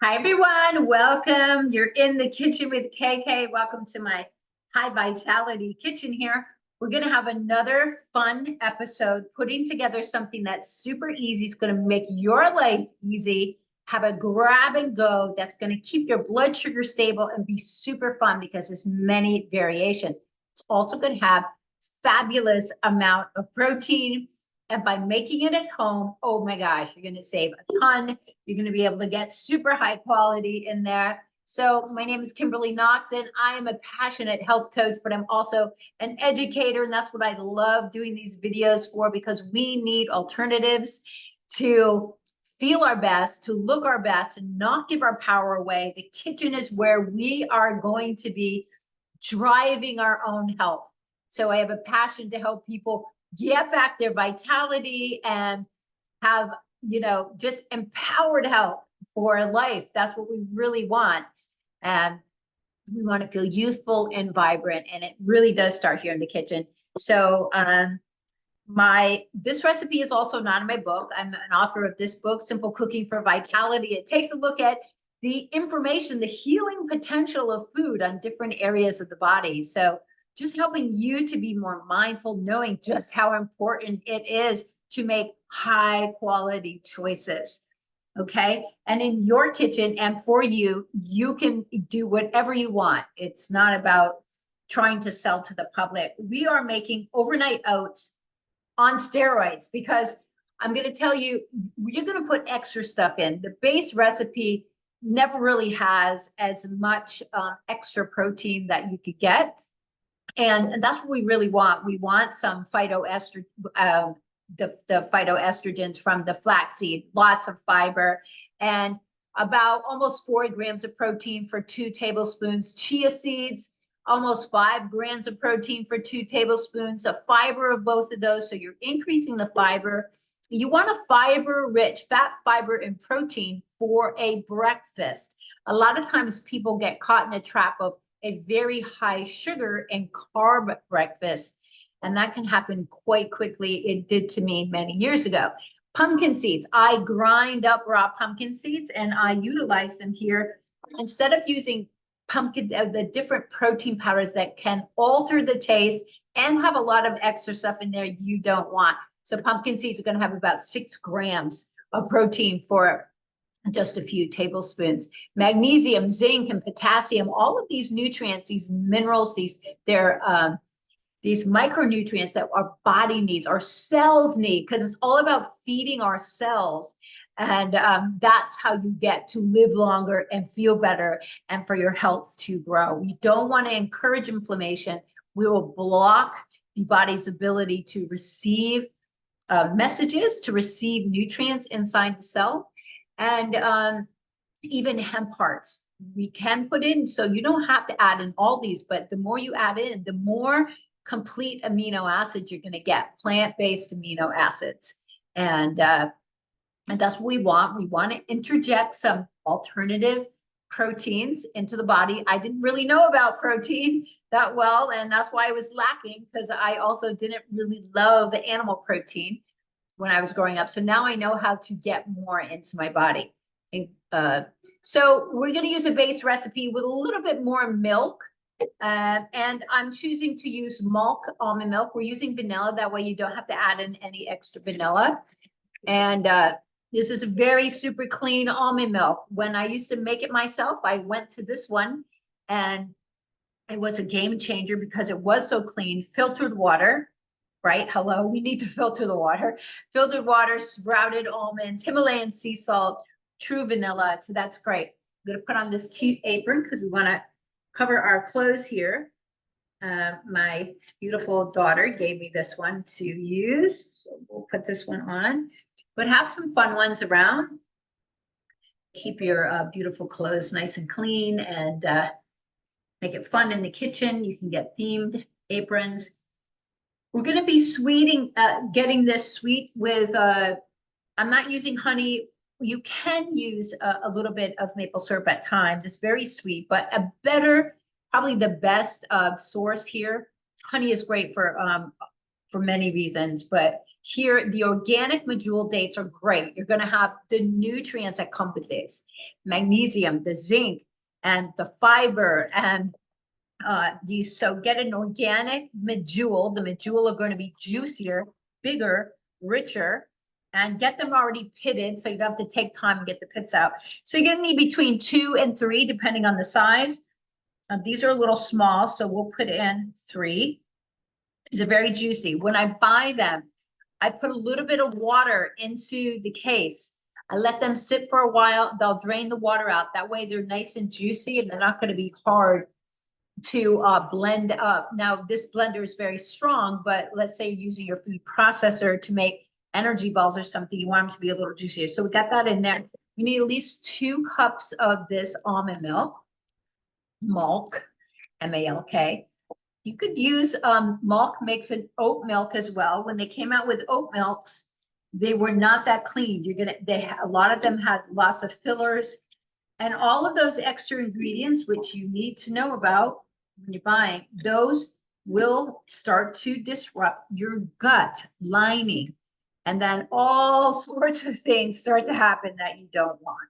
Hi, everyone. Welcome. You're in the kitchen with KK. Welcome to my high vitality kitchen here. We're going to have another fun episode, putting together something that's super easy. It's going to make your life easy. Have a grab and go that's going to keep your blood sugar stable and be super fun because there's many variations. It's also going to have fabulous amount of protein. And by making it at home, oh my gosh, you're going to save a ton. You're going to be able to get super high quality in there. So my name is Kimberly Knox, and I am a passionate health coach, but I'm also an educator. And that's what I love doing these videos for, because we need alternatives to feel our best, to look our best, and not give our power away. The kitchen is where we are going to be driving our own health. So I have a passion to help people get back their vitality and have, just empowered health for life. That's what we really want. And we want to feel youthful and vibrant. And it really does start here in the kitchen. So this recipe is also not in my book. I'm an author of this book, Simple Cooking for Vitality. It takes a look at the information, the healing potential of food on different areas of the body. So just helping you to be more mindful, knowing just how important it is to make high quality choices. Okay. And in your kitchen and for you, you can do whatever you want. It's not about trying to sell to the public. We are making overnight oats on steroids, because I'm going to tell you, you're going to put extra stuff in. The base recipe never really has as much extra protein that you could get. And that's what we really want. We want some phytoestrogen, the phytoestrogens from the flaxseed, lots of fiber, and about almost 4 grams of protein for 2 tablespoons. Chia seeds, almost 5 grams of protein for 2 tablespoons. A fiber of both of those, so you're increasing the fiber. You want a fiber-rich, fat, fiber, and protein for a breakfast. A lot of times people get caught in the trap of a very high sugar and carb breakfast. And that can happen quite quickly. It did to me many years ago. Pumpkin seeds. I grind up raw pumpkin seeds and I utilize them here. Instead of using pumpkins, the different protein powders that can alter the taste and have a lot of extra stuff in there you don't want. So pumpkin seeds are going to have about 6 grams of protein for just a few tablespoons. Magnesium, zinc, and potassium, all of these nutrients, these minerals, these micronutrients that our body needs, our cells need, because it's all about feeding our cells. And that's how you get to live longer and feel better and for your health to grow. We don't want to encourage inflammation. We will block the body's ability to receive messages, to receive nutrients inside the cell. And even hemp hearts we can put in, so you don't have to add in all these, but the more you add in, the more complete amino acids you're going to get, plant-based amino acids. And that's what we want. We want to interject some alternative proteins into the body. I didn't really know about protein that well, and that's why I was lacking, because I also didn't really love the animal protein when I was growing up. So now I know how to get more into my body. So we're going to use a base recipe with a little bit more milk. And I'm choosing to use MALK almond milk. We're using vanilla. That way you don't have to add in any extra vanilla. And this is a very super clean almond milk. When I used to make it myself, I went to this one, and it was a game changer because it was so clean. Filtered water. Right? Hello, we need to filter the water. Filtered water, sprouted almonds, Himalayan sea salt, true vanilla. So that's great. I'm going to put on this cute apron because we want to cover our clothes here. My beautiful daughter gave me this one to use. So we'll put this one on, but have some fun ones around. Keep your beautiful clothes nice and clean, and make it fun in the kitchen. You can get themed aprons. We're going to be getting this sweet with, I'm not using honey. You can use a little bit of maple syrup at times. It's very sweet, but probably the best source here. Honey is great for many reasons, but Here, the organic Medjool dates are great. You're going to have the nutrients that come with this, magnesium, the zinc, and the fiber, and these. So get an organic Medjool. The Medjool are going to be juicier, bigger, richer, and get them already pitted, so you don't have to take time and get the pits out. So you're going to need between 2 and 3, depending on the size. These are a little small, so we'll put in 3. They're very juicy. When I buy them, I put a little bit of water into the case. I let them sit for a while. They'll drain the water out. That way they're nice and juicy, and they're not going to be hard to blend up. Now, this blender is very strong, but let's say you're using your food processor to make energy balls or something, you want them to be a little juicier. So we got that in there. We need at least 2 cups of this almond milk, MALK, M-A-L-K. You could use MALK makes an oat milk as well. When they came out with oat milks, they were not that clean. A lot of them had lots of fillers, and all of those extra ingredients, which you need to know about when you're buying, those will start to disrupt your gut lining. And then all sorts of things start to happen that you don't want.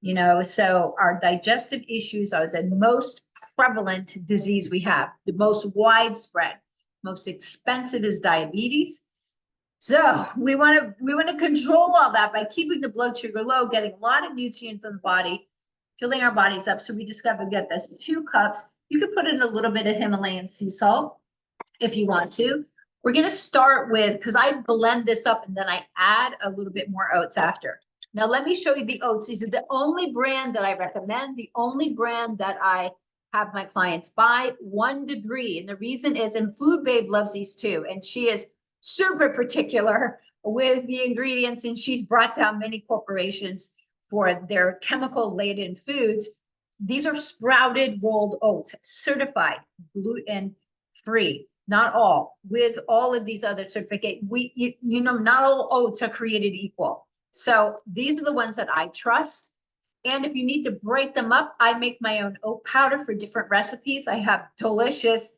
You know, so our digestive issues are the most prevalent disease we have, the most widespread, most expensive is diabetes. So we want to control all that by keeping the blood sugar low, getting a lot of nutrients in the body, filling our bodies up. So we just got to get this 2 cups. You could put in a little bit of Himalayan sea salt if you want to. We're going to start with, because I blend this up and then I add a little bit more oats after. Now, let me show you the oats. These are the only brand that I recommend, the only brand that I have my clients buy, 1 Degree. And the reason is, and Food Babe loves these too. And she is super particular with the ingredients, and she's brought down many corporations for their chemical-laden foods. These are sprouted rolled oats, certified gluten-free. Not all, with all of these other certificates. You know, not all oats are created equal. So these are the ones that I trust. And if you need to break them up, I make my own oat powder for different recipes. I have delicious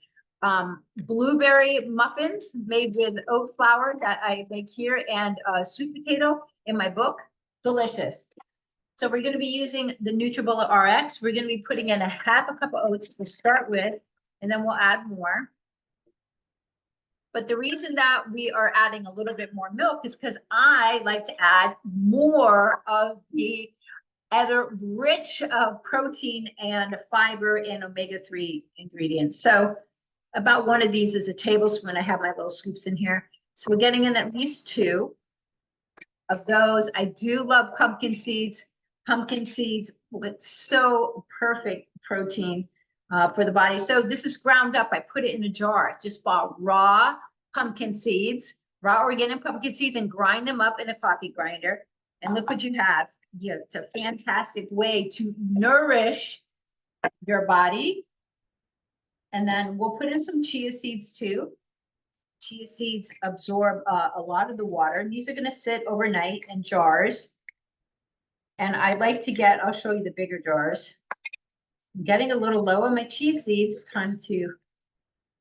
blueberry muffins made with oat flour that I make here, and sweet potato in my book. Delicious. So we're going to be using the NutriBullet RX. We're going to be putting in a 1/2 cup of oats to start with, and then we'll add more. But the reason that we are adding a little bit more milk is because I like to add more of the other rich protein and fiber and omega-3 ingredients. So about 1 of these is a tablespoon. I have my little scoops in here. So we're getting in at least 2 of those. I do love pumpkin seeds. Pumpkin seeds will get so perfect protein for the body. So this is ground up. I put it in a jar. Just bought raw pumpkin seeds, raw organic pumpkin seeds, and grind them up in a coffee grinder. And look what you have. Yeah, it's a fantastic way to nourish your body. And then we'll put in some chia seeds too. Chia seeds absorb a lot of the water. And these are going to sit overnight in jars. And I like to get, I'll show you the bigger jars. I'm getting a little low on my chia seeds. Time to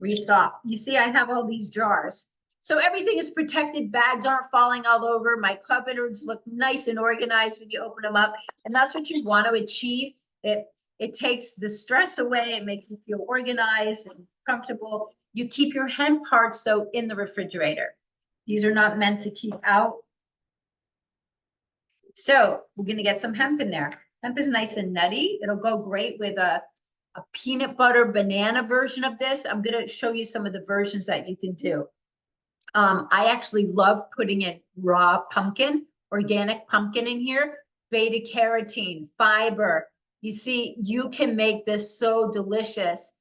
restock. You see, I have all these jars. So everything is protected. Bags aren't falling all over. My cupboards look nice and organized when you open them up. And that's what you want to achieve. It takes the stress away. It makes you feel organized and comfortable. You keep your hemp hearts, though, in the refrigerator. These are not meant to keep out. So we're going to get some hemp in there. Hemp is nice and nutty. It'll go great with a peanut butter banana version of this. I'm going to show you some of the versions that you can do. I actually love putting in raw pumpkin, organic pumpkin in here, beta carotene, fiber. You see, you can make this so delicious.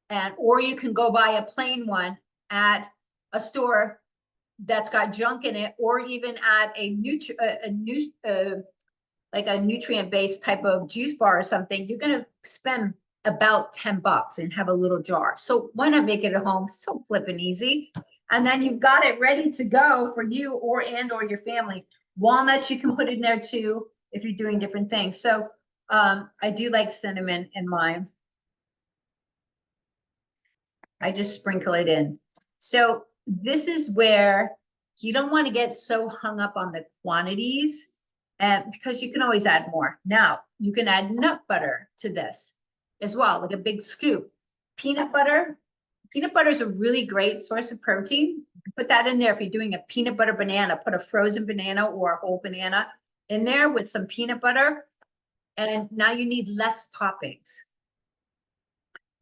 And or you can go buy a plain one at a store that's got junk in it, or even at a nutrient-based type of juice bar or something. You're going to spend about $10 and have a little jar. So why not make it at home? So flippin' easy. And then you've got it ready to go for you or your family. Walnuts you can put in there too if you're doing different things. So I do like cinnamon in mine. I just sprinkle it in. So this is where You don't want to get so hung up on the quantities because you can always add more. Now, you can add nut butter to this as well, like a big scoop. Peanut butter is a really great source of protein. Put that in there if you're doing a peanut butter banana. Put a frozen banana or a whole banana in there with some peanut butter. And now you need less toppings.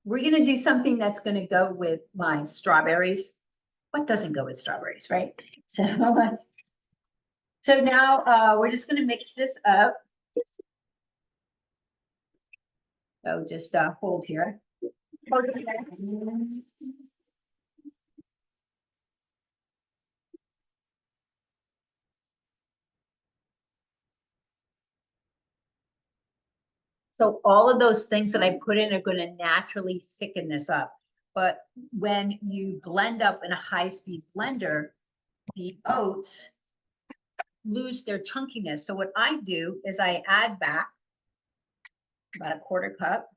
We're going to do something that's going to go with my strawberries. What doesn't go with strawberries, right? So now we're just going to mix this up. So just hold here. So all of those things that I put in are going to naturally thicken this up. But when you blend up in a high-speed blender, the oats lose their chunkiness. So what I do is I add back about a quarter cup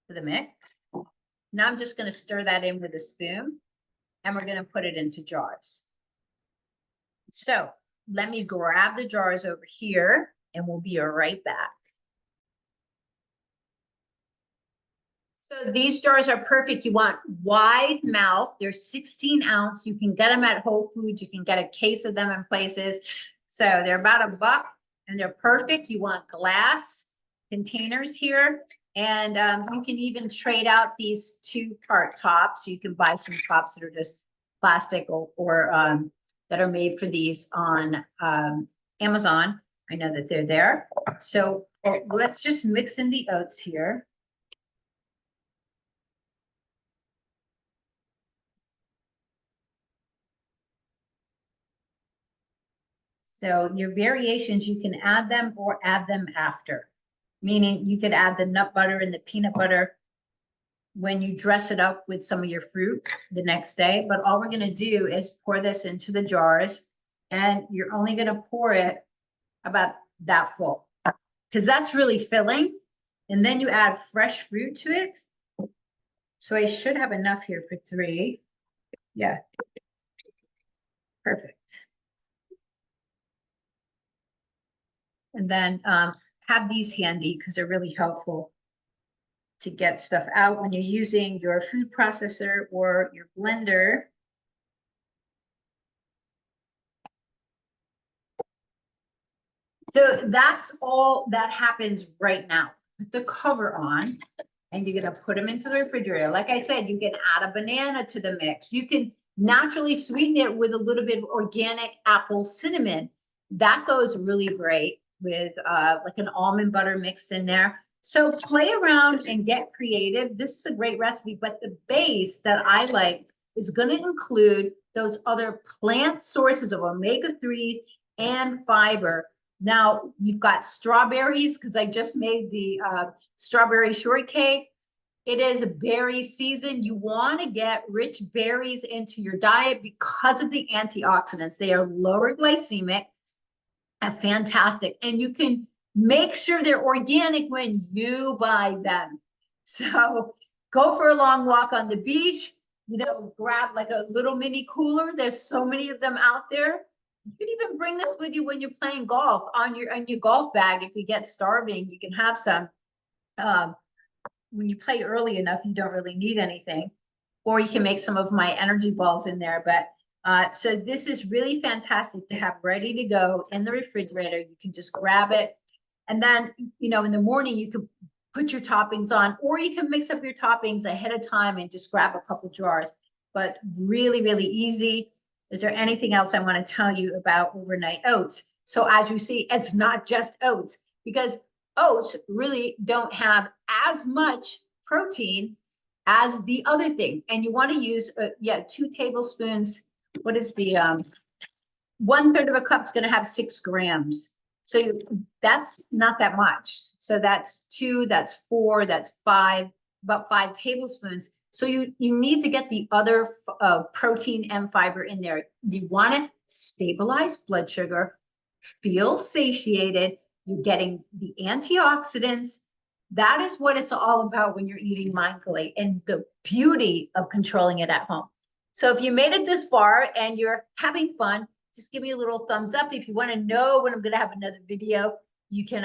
to the mix. Now I'm just going to stir that in with a spoon, and we're going to put it into jars. So let me grab the jars over here, and we'll be right back. So these jars are perfect. You want wide mouth. They're 16 ounce. You can get them at Whole Foods. You can get a case of them in places. So they're about $1 and they're perfect. You want glass containers here. And you can even trade out these 2-part tops. You can buy some tops that are just plastic or that are made for these on Amazon. I know that they're there. So let's just mix in the oats here. So your variations, you can add them or add them after, meaning you could add the nut butter and the peanut butter when you dress it up with some of your fruit the next day. But all we're going to do is pour this into the jars, and you're only going to pour it about that full because that's really filling. And then you add fresh fruit to it. So I should have enough here for 3. Yeah. Perfect. And then have these handy because they're really helpful to get stuff out when you're using your food processor or your blender. So that's all that happens right now. Put the cover on and you're going to put them into the refrigerator. Like I said, you can add a banana to the mix. You can naturally sweeten it with a little bit of organic apple cinnamon. That goes really great with like an almond butter mixed in there. So play around and get creative. This is a great recipe, but the base that I like is going to include those other plant sources of omega-3 and fiber. Now you've got strawberries because I just made the strawberry shortcake. It is berry season. You want to get rich berries into your diet because of the antioxidants. They are lower glycemic and fantastic. And you can make sure they're organic when you buy them. So go for a long walk on the beach, grab like a little mini cooler. There's so many of them out there. You can even bring this with you when you're playing golf on your golf bag. If you get starving, you can have some. When you play early enough, you don't really need anything. Or you can make some of my energy balls in there. But so this is really fantastic to have ready to go in the refrigerator. You can just grab it. And then, in the morning, you can put your toppings on, or you can mix up your toppings ahead of time and just grab a couple jars. But really, really easy. Is there anything else I want to tell you about overnight oats? So as you see, it's not just oats, because oats really don't have as much protein as the other thing. And you want to use, 2 tablespoons. What is the 1/3 of a cup is going to have 6 grams. So that's not that much. So that's 2, that's 4, that's 5, about 5 tablespoons. So you need to get the other protein and fiber in there. You want to stabilize blood sugar, feel satiated. You're getting the antioxidants. That is what it's all about when you're eating mindfully, and the beauty of controlling it at home. So if you made it this far and you're having fun, just give me a little thumbs up. If you want to know when I'm going to have another video, you can,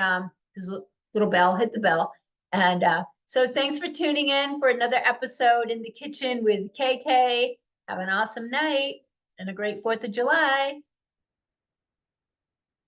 there's a little bell, hit the bell. And so thanks for tuning in for another episode in the kitchen with KK. Have an awesome night and a great 4th of July.